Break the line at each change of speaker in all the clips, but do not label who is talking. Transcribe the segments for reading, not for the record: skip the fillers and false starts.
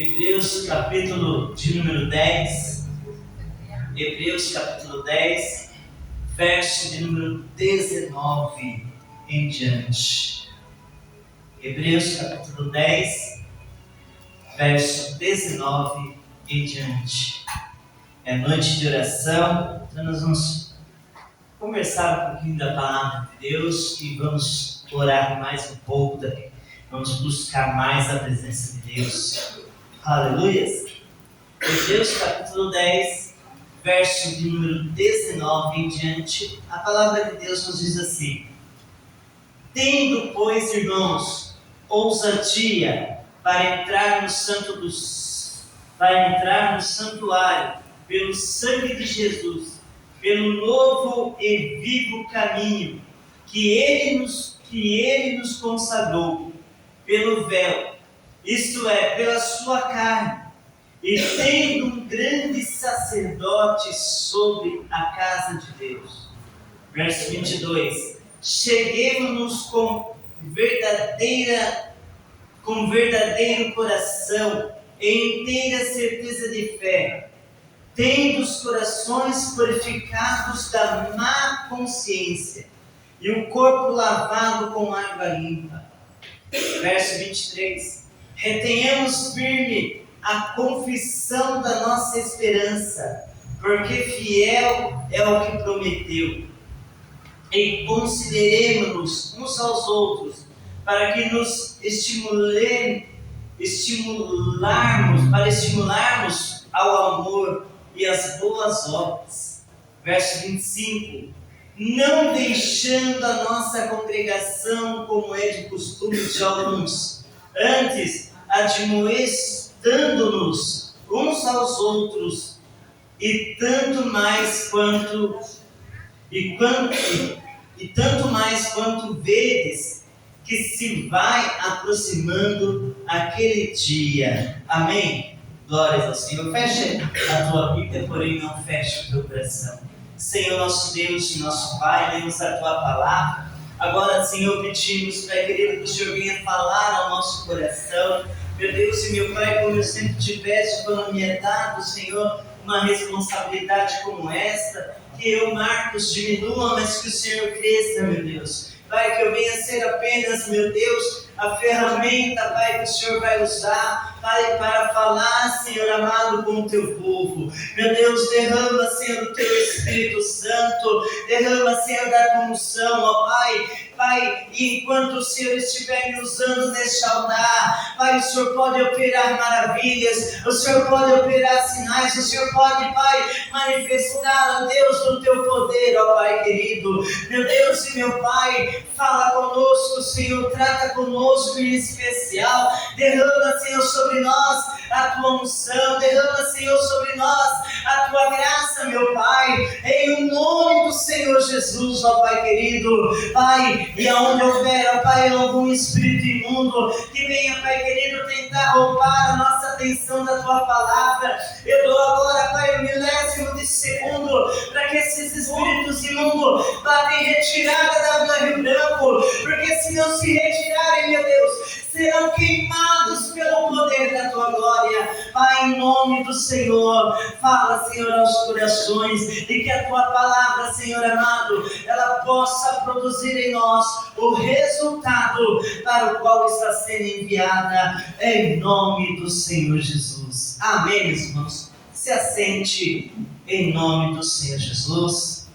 Hebreus capítulo de número 10, Hebreus capítulo 10, verso de número 19 em diante. Hebreus capítulo 10, verso 19 em diante. É noite de oração, então nós vamos conversar um pouquinho da palavra de Deus e vamos orar mais um pouco daqui. Vamos buscar mais a presença de Deus. Aleluia! Hebreus capítulo 10, verso de número 19 em diante, a palavra de Deus nos diz assim: tendo, pois, irmãos, ousadia para entrar no santuário, pelo sangue de Jesus, pelo novo e vivo caminho que ele nos consagrou, pelo véu, isto é, pela sua carne, e tendo um grande sacerdote sobre a casa de Deus. Verso 22. Cheguemos-nos com verdadeiro coração e inteira certeza de fé, tendo os corações purificados da má consciência e o corpo lavado com água limpa. Verso 23. Retenhamos firme a confissão da nossa esperança, porque fiel é o que prometeu. E consideremos-nos uns aos outros, para que nos estimularmos ao amor e às boas obras. Verso 25. Não deixando a nossa congregação, como é de costume de alguns, antes admoestando-nos uns aos outros, e tanto mais quanto vedes que se vai aproximando aquele dia. Amém? Glórias ao Senhor. Feche a tua Bíblia, porém não feche o teu coração. Senhor, nosso Deus e nosso Pai, lemos a tua palavra. Agora, Senhor, pedimos, Pai querido, que o Senhor venha falar ao nosso coração. Meu Deus e meu Pai, como eu sempre te peço, quando me é dado, Senhor, uma responsabilidade como esta, que eu, Marcos, diminua, mas que o Senhor cresça, meu Deus. Pai, que eu venha ser apenas, meu Deus, a ferramenta, Pai, que o Senhor vai usar, Pai, para falar, Senhor amado, com o teu povo. Meu Deus, derrama, Senhor, o teu Espírito Santo, derrama, Senhor, da tua unção, ó Pai. Pai, e enquanto o Senhor estiver me usando neste altar, Pai, o Senhor pode operar maravilhas, o Senhor pode operar sinais, o Senhor pode, Pai, manifestar, ó Deus, o teu poder, ó Pai querido. Meu Deus e meu Pai, fala conosco, Senhor, trata conosco em especial, derrama, Senhor, sobre nós a tua unção, derrama, Senhor, sobre nós a tua graça, meu Pai, em nome do Senhor Jesus, ó Pai querido. Pai, e aonde houver, ó Pai, algum espírito imundo que venha, Pai querido, tentar roubar a nossa atenção da tua palavra, eu dou agora, Pai, um milésimo de segundo para que esses espíritos imundos batem retirada da Vila Rio Branco, porque se não se retirarem, meu Deus, serão queimados pelo poder da tua glória. Pai, em nome do Senhor, fala, Senhor, aos corações, e que a tua palavra, Senhor amado, ela possa produzir em nós o resultado para o qual está sendo enviada, em nome do Senhor Jesus. Amém, meus irmãos? Se assente em nome do Senhor Jesus.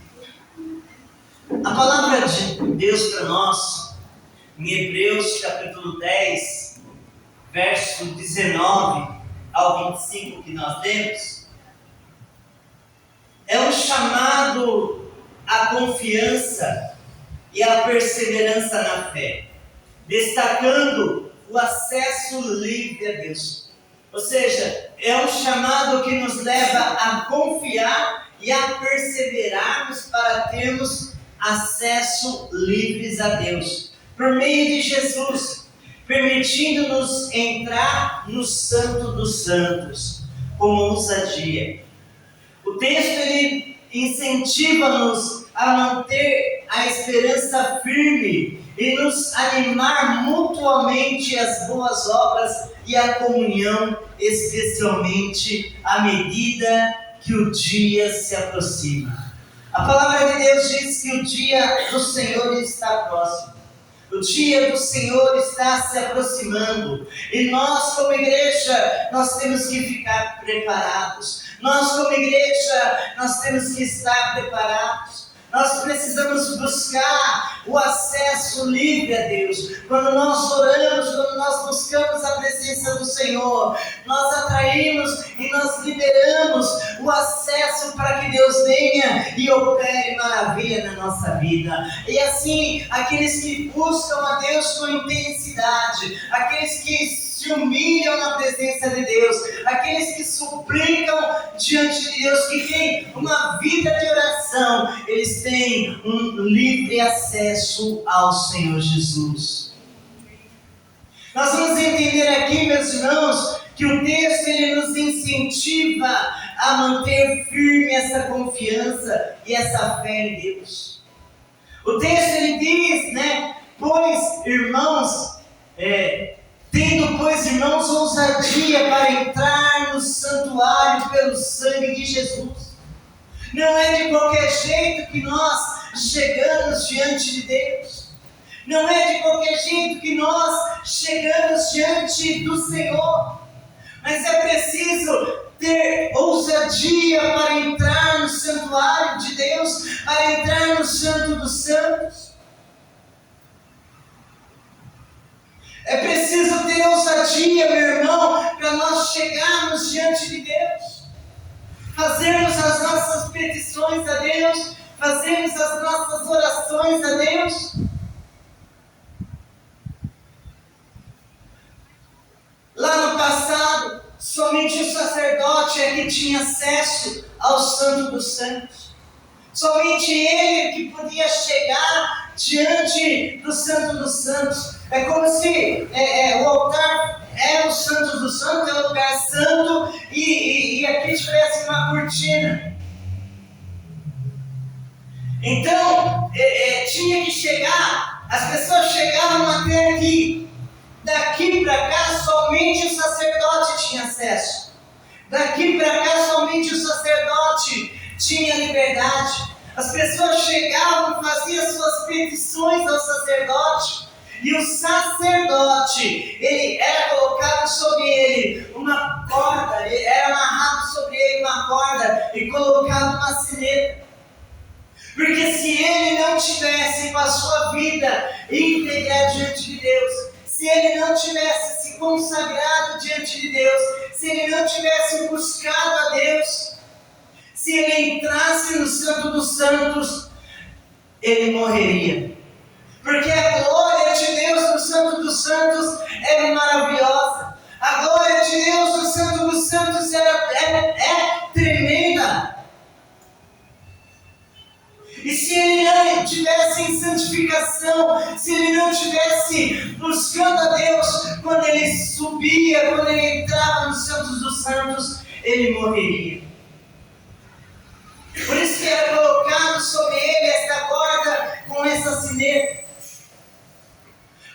A palavra de Deus para nós, em Hebreus capítulo 10, verso 19 ao 25 que nós lemos, é um chamado à confiança e à perseverança na fé, destacando o acesso livre a Deus. Ou seja, é um chamado que nos leva a confiar e a perseverarmos para termos acesso livres a Deus, por meio de Jesus, permitindo-nos entrar no Santo dos Santos, com ousadia. O texto, ele incentiva-nos a manter a esperança firme e nos animar mutuamente às boas obras e à comunhão, especialmente à medida que o dia se aproxima. A palavra de Deus diz que o dia do Senhor está próximo. O dia do Senhor está se aproximando. E nós, como igreja, nós temos que ficar preparados. Nós, como igreja, nós temos que estar preparados. Nós precisamos buscar o acesso livre a Deus. Quando nós oramos, quando nós buscamos a presença do Senhor, nós atraímos e nós liberamos o acesso para que Deus venha e opere maravilha na nossa vida. E assim, aqueles que buscam a Deus com intensidade, aqueles que se humilham na presença de Deus, aqueles que suplicam diante de Deus, que têm uma vida de oração, eles têm um livre acesso ao Senhor Jesus. Nós vamos entender aqui, meus irmãos, que o texto ele nos incentiva a manter firme essa confiança e essa fé em Deus. O texto ele diz, pois irmãos, tendo, pois, irmãos, ousadia para entrar no santuário pelo sangue de Jesus. Não é de qualquer jeito que nós chegamos diante de Deus. Não é de qualquer jeito que nós chegamos diante do Senhor. Mas é preciso ter ousadia para entrar no santuário de Deus, para entrar no Santo dos Santos. É preciso ter ousadia, meu irmão, para nós chegarmos diante de Deus, fazermos as nossas petições a Deus, fazermos as nossas orações a Deus. Lá no passado, somente o sacerdote é que tinha acesso ao Santo dos Santos. Somente ele que podia chegar diante do Santo dos Santos. É como se o altar é o Santo dos Santos, é o lugar santo, e aqui tivesse uma cortina. Então, tinha que chegar, as pessoas chegavam até aqui. Daqui para cá, somente o sacerdote tinha acesso. Daqui para cá, somente o sacerdote tinha liberdade. As pessoas chegavam, faziam suas petições ao sacerdote, e o sacerdote, ele era colocado sobre ele uma corda, era amarrado sobre ele uma corda e colocado uma sineta. Porque se ele não tivesse com a sua vida íntegra diante de Deus, se ele não tivesse se consagrado diante de Deus, se ele não tivesse buscado a Deus, se ele entrasse no Santo dos Santos, ele morreria. Porque a glória de Deus no Santo dos Santos era maravilhosa. A glória de Deus no Santo dos Santos é tremenda. E se ele não tivesse em santificação, se ele não tivesse buscando a Deus, quando ele subia, quando ele entrava no Santo dos Santos, ele morreria. Por isso que era colocado sobre ele esta corda com essa sineta.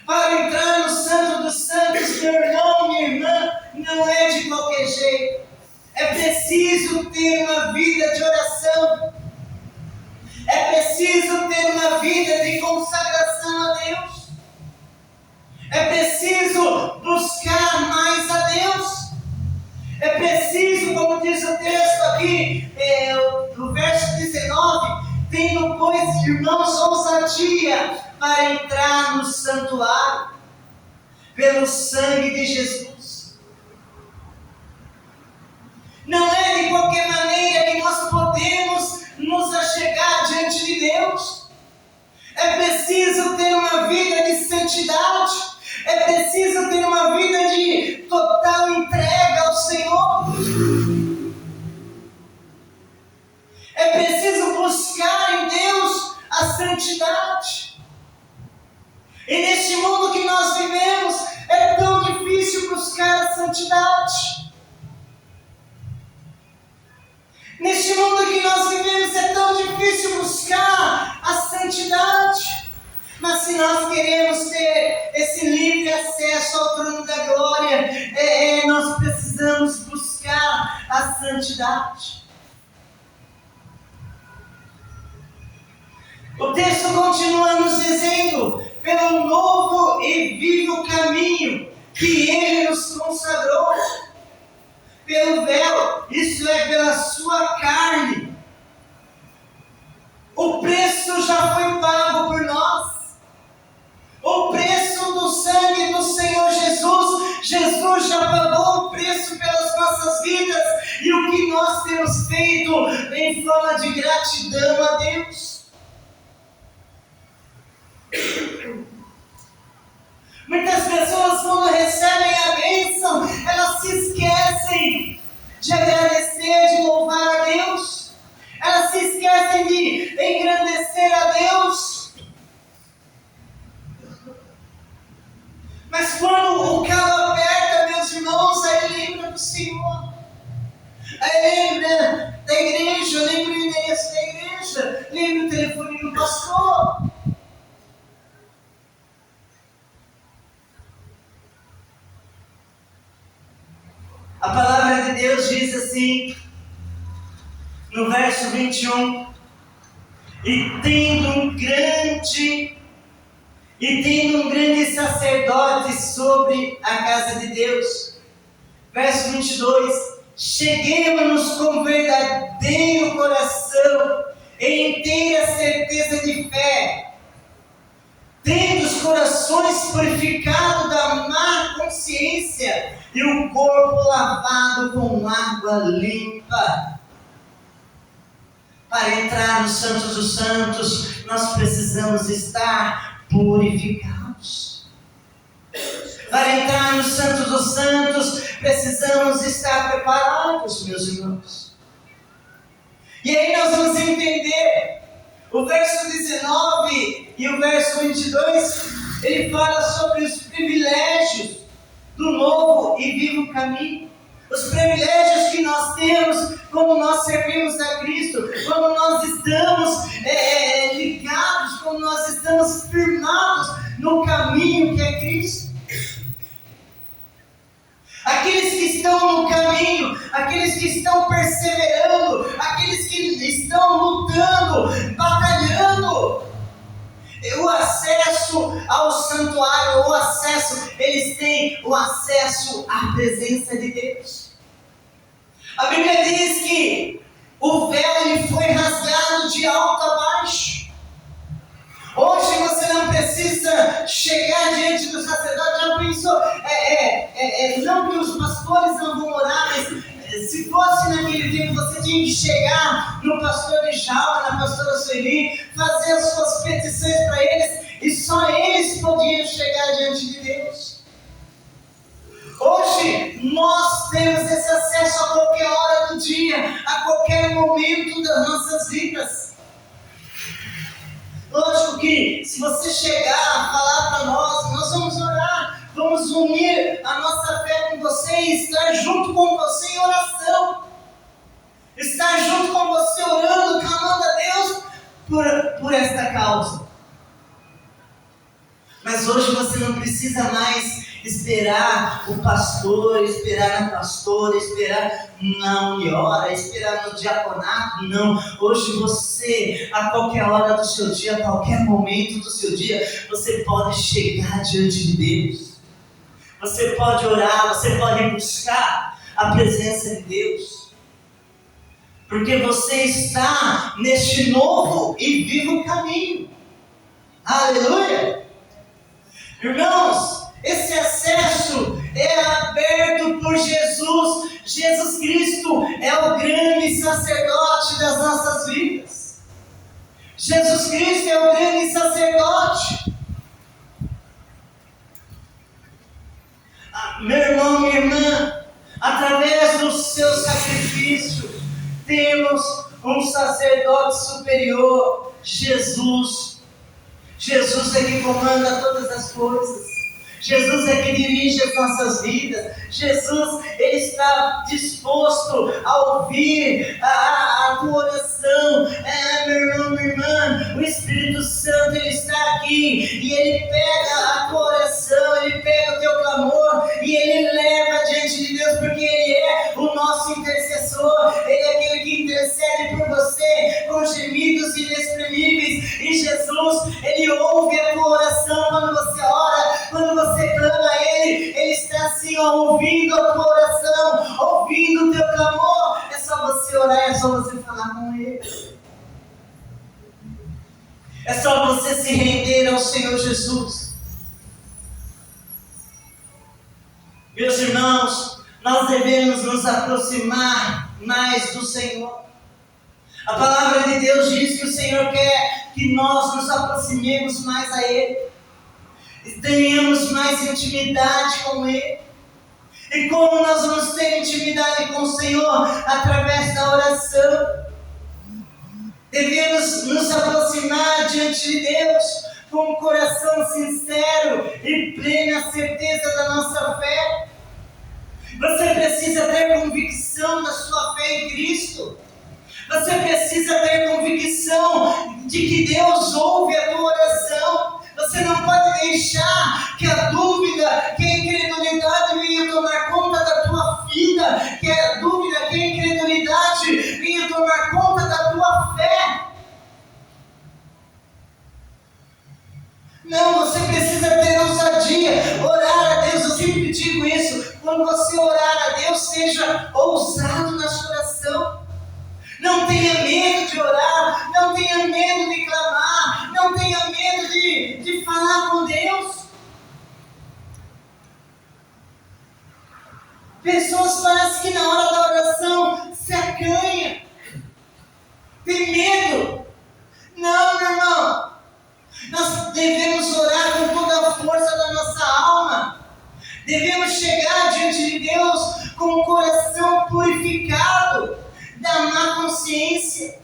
Para entrar no Santo dos Santos, meu irmão, minha irmã, não é de qualquer jeito. É preciso ter uma vida de oração. É preciso ter uma vida de consagração a Deus. É preciso buscar mais a Deus. É preciso, como diz o texto aqui, no verso 19, tendo, pois, irmãos, ousadia para entrar no santuário pelo sangue de Jesus. Não é de qualquer maneira que nós podemos nos achegar diante de Deus. É preciso ter uma vida de santidade. É preciso ter uma vida de total entrega ao Senhor. É preciso buscar em Deus a santidade. E neste mundo que nós vivemos, é tão difícil para o se nós queremos ter esse livre acesso ao trono da glória, nós precisamos buscar a santidade. O texto continua nos dizendo: pelo novo e vivo caminho que Ele nos consagrou, pelo véu, isso é, pela sua carne. O preço já foi pago por nós. O preço do sangue do Senhor Jesus. Jesus já pagou o preço pelas nossas vidas. E o que nós temos feito em forma de gratidão a Deus? Muitas pessoas, quando recebem a bênção, elas se esquecem de agradecer, de louvar a Deus. Elas se esquecem de engrandecer a Deus. Mas quando o calo aperta, meus irmãos, aí lembra do Senhor. Aí lembra da igreja, lembra o endereço da igreja, lembra o telefone do pastor. A palavra de Deus diz assim, no verso 21, e tendo um grande sacerdote sobre a casa de Deus. Verso 22, cheguemos-nos com verdadeiro coração e inteira certeza de fé, tendo os corações purificados da má consciência e o corpo lavado com água limpa. Para entrar no Santo dos Santos, nós precisamos estar purificados. Para entrar no Santo dos Santos, precisamos estar preparados, meus irmãos. E aí nós vamos entender o verso 19 e o verso 22, ele fala sobre os privilégios do novo e vivo caminho. Os privilégios que nós temos quando nós servimos a Cristo, quando nós estamos ligados, quando nós estamos firmados no caminho que é Cristo. Aqueles que estão no caminho, aqueles que estão perseverando, aqueles que estão lutando, batalhando, o acesso ao santuário, eles têm o acesso à presença de Deus. A Bíblia diz que o véu ele foi rasgado de alto a baixo. Hoje você não precisa chegar diante do sacerdote. Já pensou? Não que os pastores não vão orar, mas se fosse naquele tempo, você tinha que chegar no pastor Djalma, na pastora Sueli, fazer as suas petições para eles, e só eles podiam chegar diante de Deus. Hoje, nós temos esse acesso a qualquer hora do dia, a qualquer momento das nossas vidas. Lógico que, se você chegar a falar para nós vamos orar, vamos unir a nossa fé com você e estar junto com você em oração. Estar junto com você orando, clamando a Deus por esta causa. Mas hoje você não precisa mais esperar o pastor, esperar a pastora, esperar na uniora, esperar no diaconato, não. Hoje você, a qualquer hora do seu dia, a qualquer momento do seu dia, você pode chegar diante de Deus. Você pode orar, você pode buscar a presença de Deus. Porque você está neste novo e vivo caminho. Aleluia! Irmãos, esse acesso é aberto por Jesus. Jesus Cristo é o grande sacerdote das nossas vidas. Jesus Cristo é o grande sacerdote. Meu irmão, minha irmã, através do seu sacrifício, temos um sacerdote superior, Jesus. Jesus é que comanda todas as coisas. Jesus é que dirige as nossas vidas. Jesus, Ele está disposto a ouvir a tua oração. Meu irmão, minha irmã, o Espírito Santo, Ele está aqui e Ele pega a tua oração, Ele pega o teu clamor e Ele leva diante de Deus, porque Ele é o nosso intercessor. Ele é aquele que intercede por você com gemidos inexprimíveis. E Jesus, Ele ouve a tua oração quando você ora, quando você clama a Ele. Ele está assim, ouvindo a tua oração, ouvindo o teu clamor. É só você orar, é só você falar com Ele. É só você se render ao Senhor Jesus. Meus irmãos, nós devemos nos aproximar mais do Senhor. A palavra de Deus diz que o Senhor quer que nós nos aproximemos mais a Ele, tenhamos mais intimidade com Ele. E como nós vamos ter intimidade com o Senhor? Através da oração. Devemos nos aproximar diante de Deus com um coração sincero e plena certeza da nossa fé. Você precisa ter convicção da sua fé em Cristo. Você precisa ter convicção de que Deus ouve a tua oração. Você não pode deixar que a dúvida, que a incredulidade venha tomar conta da tua vida, que a dúvida, que a incredulidade venha tomar conta da tua fé. Não, você precisa ter ousadia, orar a Deus. Eu sempre digo isso, quando você orar a Deus, seja ousado na sua oração. Não tenha medo de orar, não tenha medo de clamar, não tenha medo de falar com Deus. Pessoas parecem que na hora da oração se acanham, tem medo. Não, meu irmão, nós devemos orar com toda a força da nossa alma. Devemos chegar diante de Deus com o coração purificado da má consciência.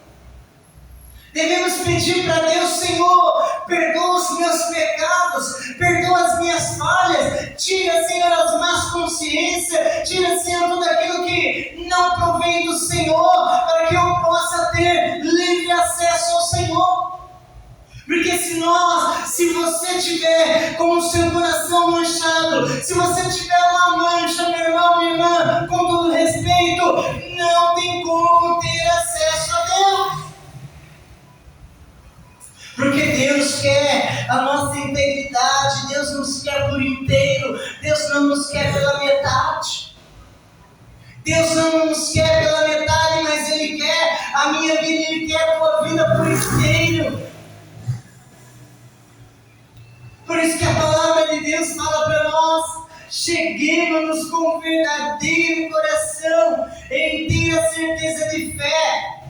Devemos pedir para Deus: Senhor, perdoa os meus pecados, perdoa as minhas falhas, tira, Senhor, as más consciências, tira, Senhor, tudo aquilo que não provém do Senhor, para que eu possa ter livre acesso ao Senhor. Porque se você tiver com o seu coração manchado, se você tiver uma mancha, meu irmão, minha irmã, com todo respeito, não tem como ter acesso a Deus. Porque Deus quer a nossa integridade, Deus nos quer por inteiro, Deus não nos quer pela metade. Deus não nos quer pela metade, mas Ele quer a minha vida, Ele quer a tua vida por inteiro. Por isso que a palavra de Deus fala para nós: cheguemos-nos com verdadeiro coração, em inteira certeza de fé,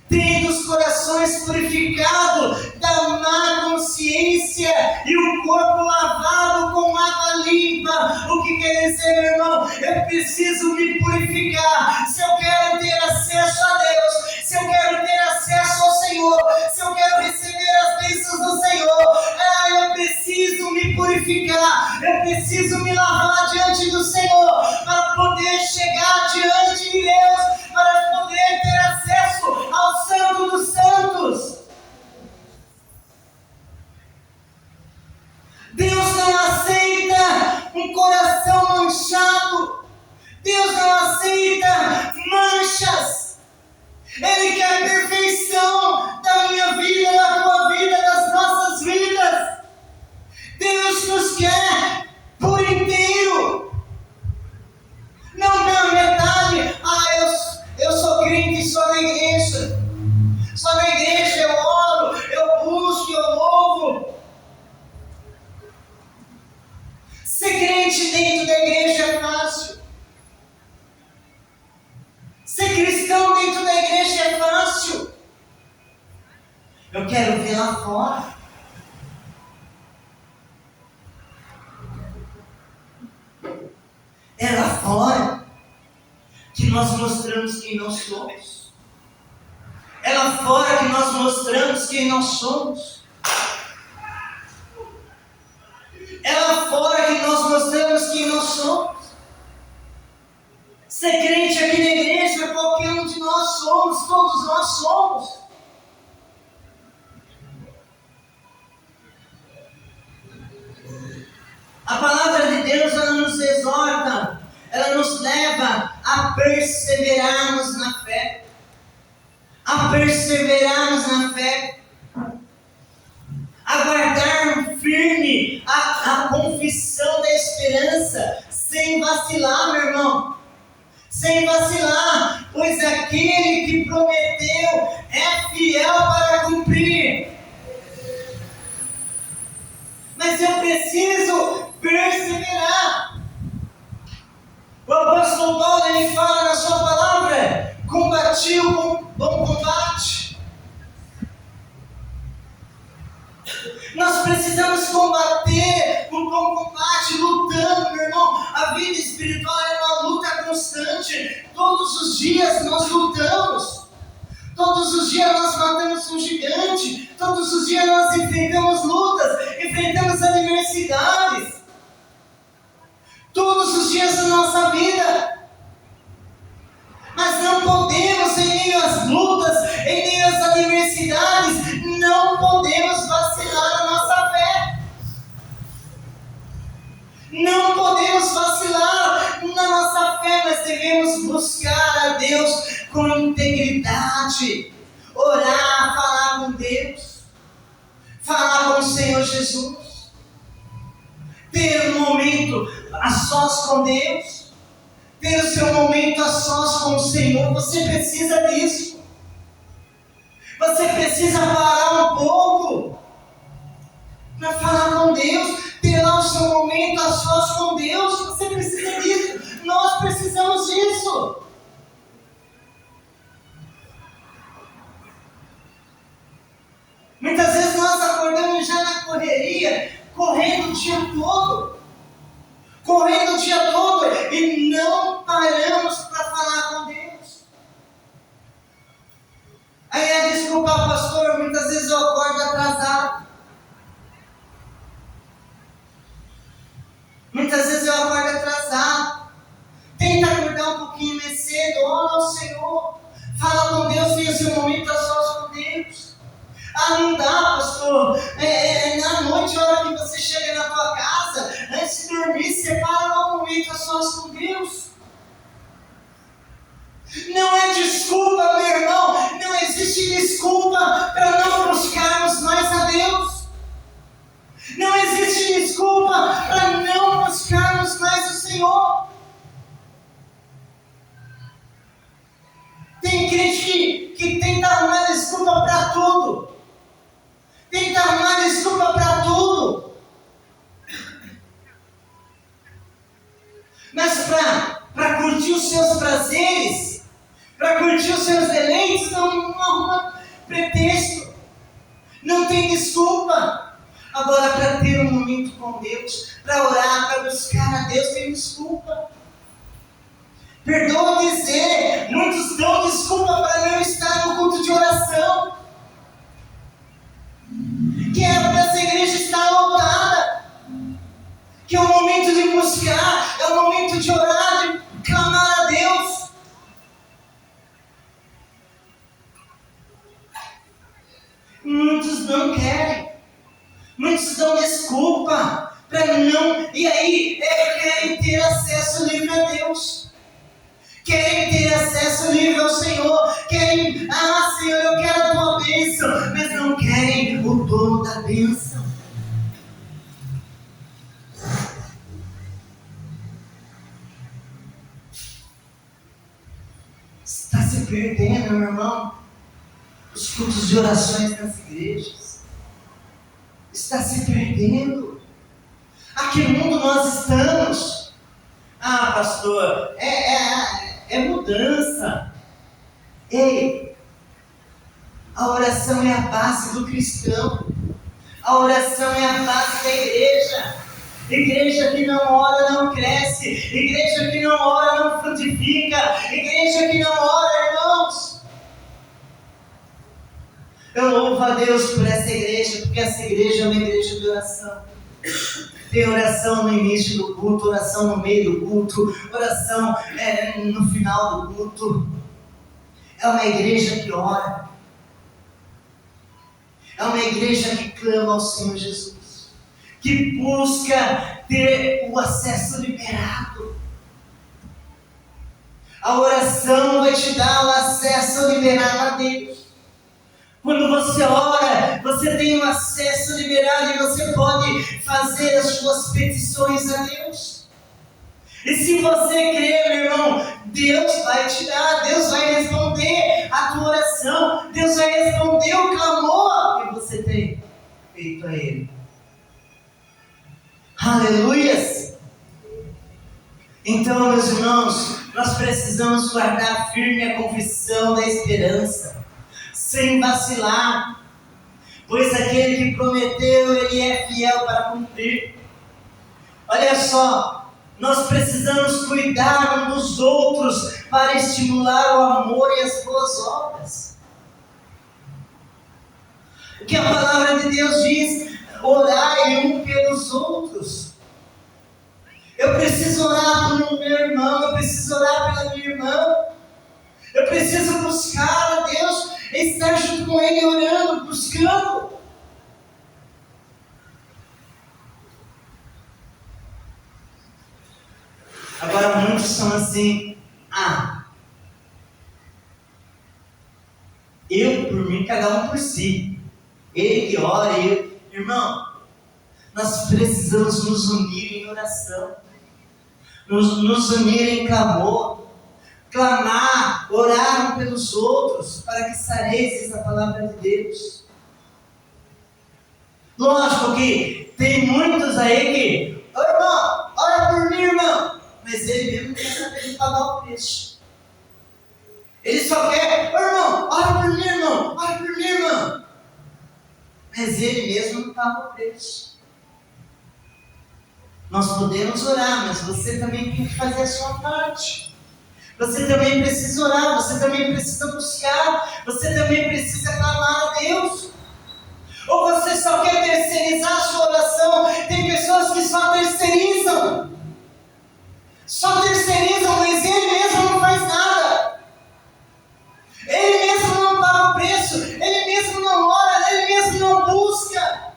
tendo os corações purificados da má consciência e o corpo lavado com água limpa. O que quer dizer, meu irmão? Eu preciso me purificar. Se eu quero ter acesso a Deus, se eu quero ter acesso ao Senhor, se eu quero receber as bênçãos do Senhor, eu preciso me purificar, eu preciso me lavar diante do Senhor, para poder chegar diante de Deus, para poder ter acesso ao Santo dos Santos. Deus não aceita um coração manchado. Deus não aceita manchas. Ele quer a perfeição da minha vida, da tua vida, das nossas vidas. Deus nos quer por inteiro, não pela metade. Eu sou crente só na igreja. Só na igreja eu oro, eu busco, eu louvo. Ser crente dentro da igreja é fácil. Ser cristão dentro da igreja é fácil. Eu quero ver lá fora. É lá fora que nós mostramos quem nós somos. É lá fora que nós mostramos quem nós somos. É lá fora que nós mostramos quem nós somos. Ser crente aqui na igreja, qualquer um de nós somos, todos nós somos. A palavra de Deus, ela nos exorta, ela nos leva a perseverarmos na fé. A perseverarmos na fé. A guardar firme a confissão da esperança, sem vacilar, meu irmão. Sem vacilar, pois aquele que prometeu é fiel para cumprir. Mas eu preciso perseverar. O apóstolo Paulo, ele fala na sua palavra: combati o bom combate. Nós precisamos combater o bom combate, lutando, meu irmão. A vida espiritual é uma luta constante. Todos os dias nós lutamos. Todos os dias nós matamos um gigante. Todos os dias nós enfrentamos lutas, enfrentamos adversidades. Todos os dias da nossa vida. Mas não podemos, em meio às lutas, em meio às adversidades, não podemos vacilar a nossa fé. Não podemos vacilar na nossa fé, mas devemos buscar a Deus com integridade, orar, falar com Deus, falar com o Senhor Jesus, ter um momento a sós com Deus, ter o seu momento a sós com o Senhor. Você precisa disso. Você precisa parar um pouco para falar com Deus, ter lá o seu momento a sós com Deus. Você precisa disso. Nós precisamos disso. Muitas vezes nós acordamos já na correria, correndo o dia todo. Correndo o dia todo e não paramos para falar com Deus. Aí é desculpa, pastor, muitas vezes eu acordo atrasado. Muitas vezes eu acordo atrasado. Tenta acordar um pouquinho mais cedo, ora ao Senhor. Fala com Deus, tenha o seu momento a sós com Deus. Ah, não dá, pastor. Na noite, a hora que você chega na tua casa, antes de dormir, separa um momento a sós com Deus. Não é desculpa, meu irmão. Não existe desculpa para não buscarmos mais a Deus. Não existe desculpa para não buscarmos mais o Senhor. Tem crente que tenta arrumar desculpa para tudo. Tenta arrumar desculpa para tudo. Mas para curtir os seus prazeres, para curtir os seus deleites, não arruma pretexto. Não tem desculpa. Agora, para ter um momento com Deus, para orar, para buscar a Deus, tem desculpa. Perdoa dizer, muitos dão desculpa para não estar no culto de oração. Que é para essa igreja estar lotada. Que é o momento de buscar, é o momento de orar, de clamar a Deus. Muitos não querem. Muitos dão desculpa para não. E aí querem ter acesso livre a Deus. Querem ter acesso livre ao Senhor. Querem, Senhor, eu quero a tua bênção. Mas não querem o dono da bênção. Está se perdendo, meu irmão. Os cultos de orações nas igrejas. Está se perdendo. A que mundo nós estamos? Ah, pastor, é mudança. Ei, a oração é a base do cristão. A oração é a base da igreja. Igreja que não ora não cresce. Igreja que não ora não frutifica. Igreja que não ora, irmãos. Eu louvo a Deus por essa igreja, porque essa igreja é uma igreja de oração. Tem oração no início do culto, oração no meio do culto, oração no final do culto. É uma igreja que ora. É uma igreja que clama ao Senhor Jesus, que busca ter o acesso liberado. A oração vai te dar o acesso liberado a Deus. Quando você ora, você tem um acesso liberado e você pode fazer as suas petições a Deus. E se você crer, meu irmão, Deus vai te dar, Deus vai responder a tua oração, Deus vai responder o clamor que você tem feito a Ele. Aleluias! Então, meus irmãos, nós precisamos guardar firme a confissão da esperança, sem vacilar, pois aquele que prometeu, Ele é fiel para cumprir. Olha só, nós precisamos cuidar uns dos outros para estimular o amor e as boas obras. O que a palavra de Deus diz? Orai um pelos outros. Eu preciso orar pelo meu irmão, eu preciso orar pela minha irmã. Eu preciso buscar a Deus, estar junto com Ele orando, buscando. Agora muitos são assim, eu por mim, cada um por si. Ele que ora, eu. Irmão, nós precisamos nos unir em oração, nos unir em clamor, clamar, orar um pelos outros, para que sareis, diz a palavra de Deus. Lógico que tem muitos aí que, irmão, ora por mim, irmão. Mas ele mesmo não quer saber de pagar o preço. Ele só quer, irmão, ora por mim, irmão, ora por mim, irmão. Mas ele mesmo não paga o preço. Nós podemos orar, mas você também tem que fazer a sua parte. Você também precisa orar, você também precisa buscar, você também precisa clamar a Deus. Ou você só quer terceirizar a sua oração? Tem pessoas que só terceirizam. Só terceirizam, mas ele mesmo não faz nada. Ele mesmo não paga o preço, ele mesmo não ora, ele mesmo não busca.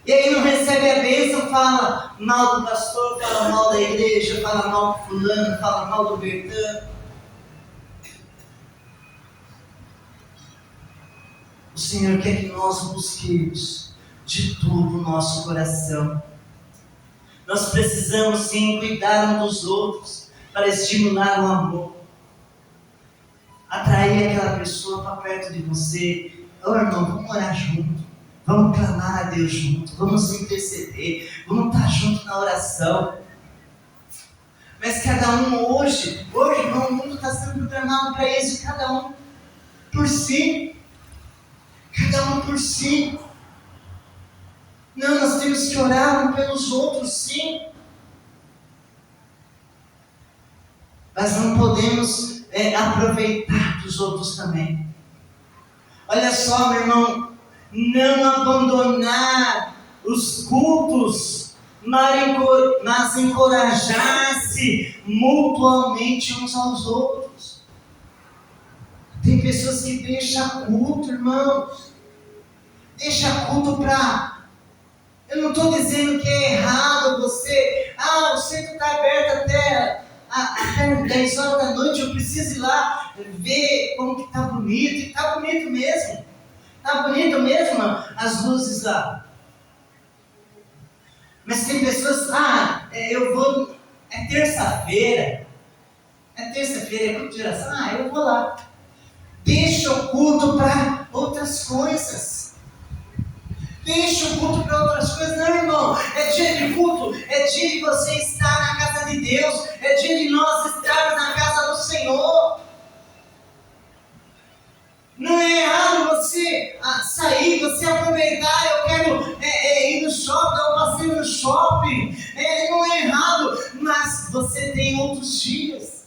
E aí não recebe a bênção, fala mal do pastor, fala mal da igreja, fala mal do fulano, fala mal do Bertano. O Senhor quer que nós busquemos de todo o nosso coração. Nós precisamos sim cuidar uns dos outros para estimular o amor, atrair aquela pessoa para perto de você. Irmão, vamos orar junto, vamos clamar a Deus junto, vamos interceder, vamos estar junto na oração. Mas cada um hoje, irmão, o mundo está sendo programado para isso, cada um por si, cada um por si. Não, nós temos que orar um pelos outros, sim. Mas não podemos aproveitar dos outros também. Olha só, meu irmão, não abandonar os cultos, mas encorajar-se mutuamente uns aos outros. Tem pessoas que deixam culto, irmãos. Deixa culto para... Eu não estou dizendo que é errado você... o centro está aberto até 10 horas da noite, eu preciso ir lá ver como que está bonito. E está bonito mesmo. Está bonito mesmo as luzes lá. Mas tem pessoas... eu vou... É terça-feira, é culto de oração. Eu vou lá. Deixa o culto para outras coisas. Deixa o culto para outras coisas. Não, irmão, é dia de culto, é dia de você estar na casa de Deus, é dia de nós estarmos na casa do Senhor. Não é errado você sair, você aproveitar. Eu quero ir no shopping, dar um passeio no shopping. Não é errado, mas você tem outros dias.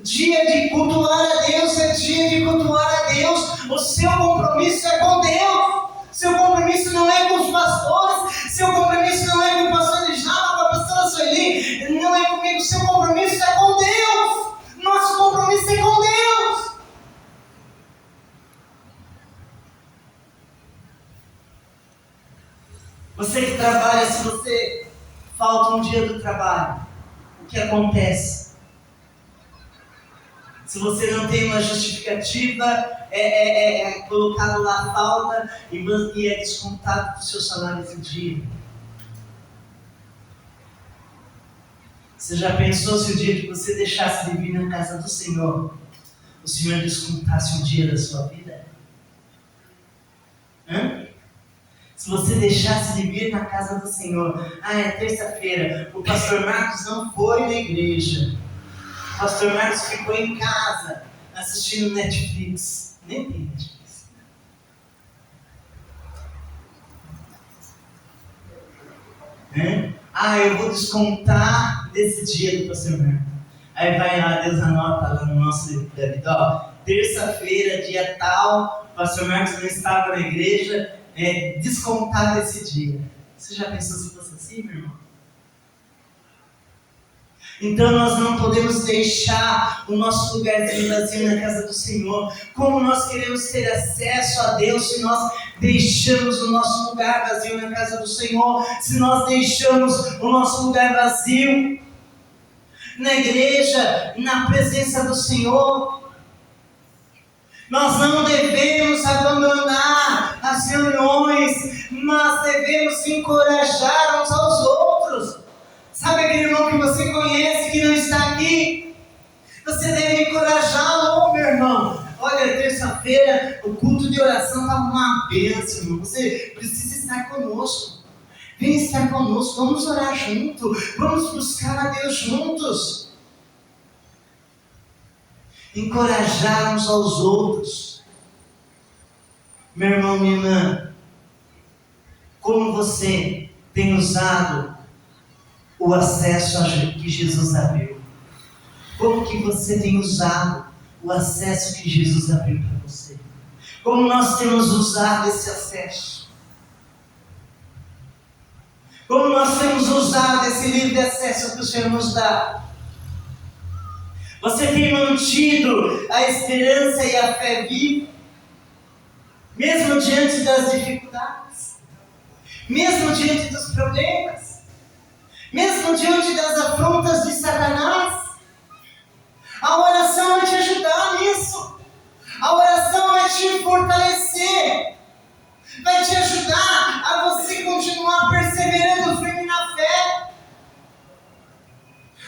Dia de cultuar a Deus é dia de cultuar a Deus. O seu compromisso é com Deus. Seu compromisso não é com os pastores. Seu compromisso não é com o pastor Djalma, com a pastora Sueli. Não é comigo. Seu compromisso é com Deus. Nosso compromisso é com Deus. Você que trabalha, se você falta um dia do trabalho, o que acontece? Se você não tem uma justificativa, é colocado lá a falta e é descontado do seu salário do dia. Você já pensou se o dia que você deixasse de vir na casa do Senhor, o Senhor descontasse um dia da sua vida? Se você deixasse de vir na casa do Senhor, é terça-feira, o pastor Marcos não foi na igreja. O pastor Marcos ficou em casa, assistindo Netflix. Nem tem Netflix. Eu vou descontar desse dia do pastor Marcos. Aí vai lá, Deus anota lá no nosso livro da vida, terça-feira, dia tal, o pastor Marcos não estava na igreja, descontar desse dia. Você já pensou se fosse assim, meu irmão? Então nós não podemos deixar o nosso lugarzinho vazio na casa do Senhor. Como nós queremos ter acesso a Deus se nós deixamos o nosso lugar vazio na casa do Senhor? Se nós deixamos o nosso lugar vazio na igreja, na presença do Senhor? Nós não devemos abandonar as reuniões, mas devemos encorajar uns aos outros. Sabe aquele irmão que você conhece que não está aqui? Você deve encorajá-lo, meu irmão. Olha, terça-feira o culto de oração está uma bênção, irmão. Você precisa estar conosco. Vem estar conosco, vamos orar junto, vamos buscar a Deus juntos. Encorajar uns aos outros. Meu irmão, minha irmã, como você tem usado o acesso que Jesus abriu? Como que você tem usado o acesso que Jesus abriu para você? Como nós temos usado esse acesso? Como nós temos usado esse livre acesso que o Senhor nos dá? Você tem mantido a esperança e a fé viva, mesmo diante das dificuldades, mesmo diante dos problemas, mesmo diante das afrontas de Satanás? A oração vai te ajudar nisso. A oração vai te fortalecer, vai te ajudar a você continuar perseverando firme na fé.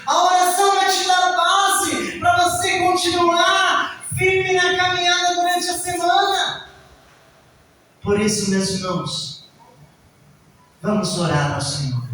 A oração vai te dar base para você continuar firme na caminhada durante a semana. Por isso, meus irmãos, vamos orar ao Senhor.